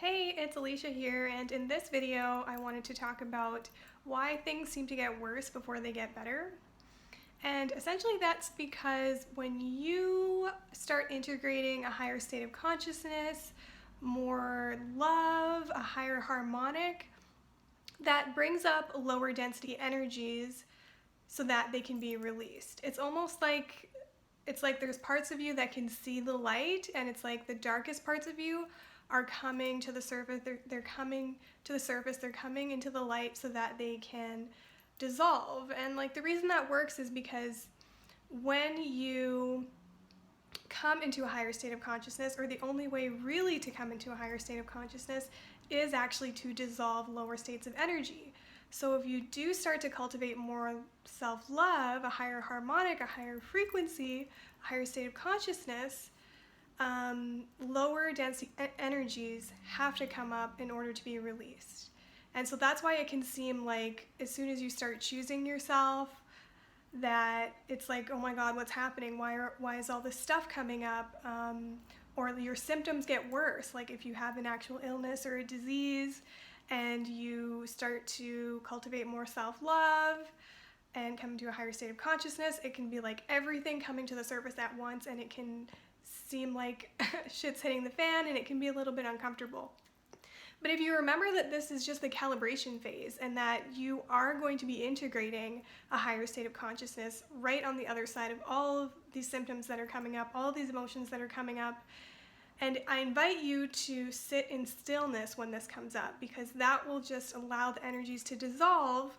Hey, it's Alicia here, and in this video I wanted to talk about why things seem to get worse before they get better. And essentially that's because when you start integrating a higher state of consciousness, more love, a higher harmonic, that brings up lower density energies so that they can be released. It's almost like there's parts of you that can see the light, and it's like the darkest parts of you are coming to the surface. They're coming to the surface. They're coming into the light so that they can dissolve. And like the reason that works is because when you come into a higher state of consciousness, or the only way really to come into a higher state of consciousness is actually to dissolve lower states of energy. So if you do start to cultivate more self-love, a higher harmonic, a higher frequency, a higher state of consciousness, lower density energies have to come up in order to be released. And so that's why it can seem like as soon as you start choosing yourself, that it's like, oh my God, what's happening? Why is all this stuff coming up? Or your symptoms get worse. Like if you have an actual illness or a disease and you start to cultivate more self-love and come to a higher state of consciousness, it can be like everything coming to the surface at once, and it can seem like shit's hitting the fan, and it can be a little bit uncomfortable. But if you remember that this is just the calibration phase and that you are going to be integrating a higher state of consciousness right on the other side of all of these symptoms that are coming up, all of these emotions that are coming up, and I invite you to sit in stillness when this comes up, because that will just allow the energies to dissolve,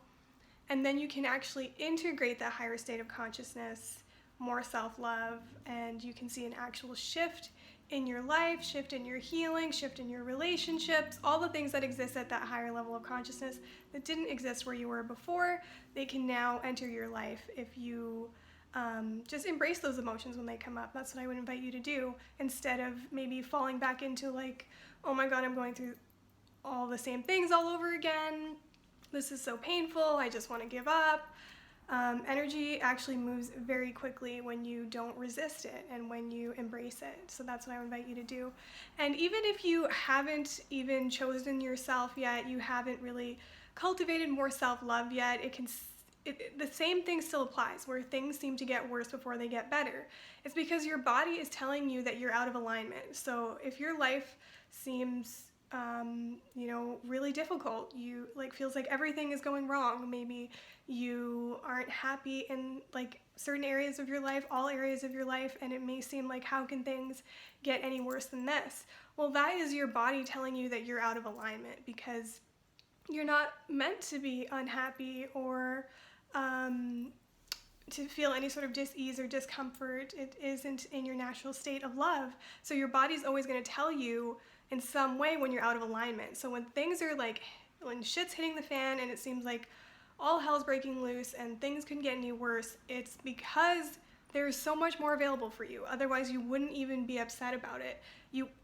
and then you can actually integrate that higher state of consciousness, more self-love, and you can see an actual shift in your life, shift in your healing, shift in your relationships, all the things that exist at that higher level of consciousness that didn't exist where you were before, they can now enter your life if you just embrace those emotions when they come up. That's what I would invite you to do, instead of maybe falling back into like, oh my God, I'm going through all the same things all over again. This is so painful. I just want to give up. Energy actually moves very quickly when you don't resist it and when you embrace it. So that's what I would invite you to do. And even if you haven't even chosen yourself yet, you haven't really cultivated more self-love yet, the same thing still applies, where things seem to get worse before they get better. It's because your body is telling you that you're out of alignment. So if your life seems really difficult, you feels like everything is going wrong, maybe you aren't happy in like certain areas of your life, all areas of your life, and it may seem like, how can things get any worse than this? Well, that is your body telling you that you're out of alignment, because you're not meant to be unhappy or to feel any sort of dis-ease or discomfort. It isn't in your natural state of love. So your body's always going to tell you in some way when you're out of alignment. So when things are like, when shit's hitting the fan and it seems like all hell's breaking loose and things couldn't get any worse, it's because there's so much more available for you. Otherwise you wouldn't even be upset about it.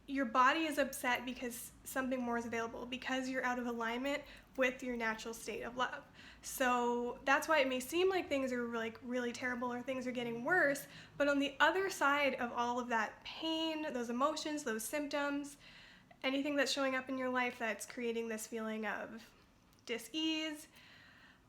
Your body is upset because something more is available, because you're out of alignment with your natural state of love. So that's why it may seem like things are like really terrible or things are getting worse, but on the other side of all of that pain, those emotions, those symptoms, anything that's showing up in your life that's creating this feeling of dis-ease,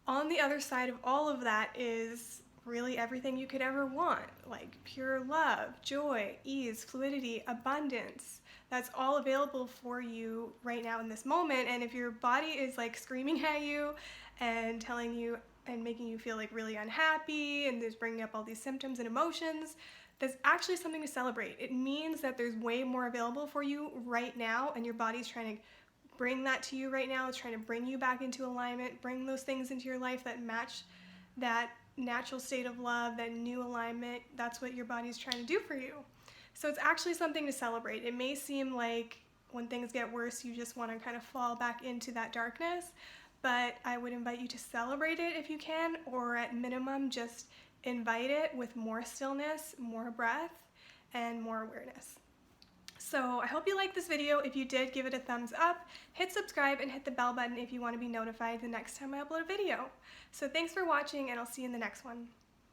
on the other side of all of that is really everything you could ever want, like pure love, joy, ease, fluidity, abundance. That's all available for you right now in this moment. And if your body is like screaming at you and telling you and making you feel like really unhappy and is bringing up all these symptoms and emotions, that's actually something to celebrate. It means that there's way more available for you right now, and your body's trying to bring that to you right now. It's trying to bring you back into alignment, bring those things into your life that match that natural state of love, that new alignment. That's what your body's trying to do for you. So it's actually something to celebrate. It may seem like when things get worse, you just want to kind of fall back into that darkness, but I would invite you to celebrate it if you can, or at minimum, just invite it with more stillness, more breath, and more awareness. So I hope you liked this video. If you did, give it a thumbs up, hit subscribe, and hit the bell button if you want to be notified the next time I upload a video. So thanks for watching, and I'll see you in the next one.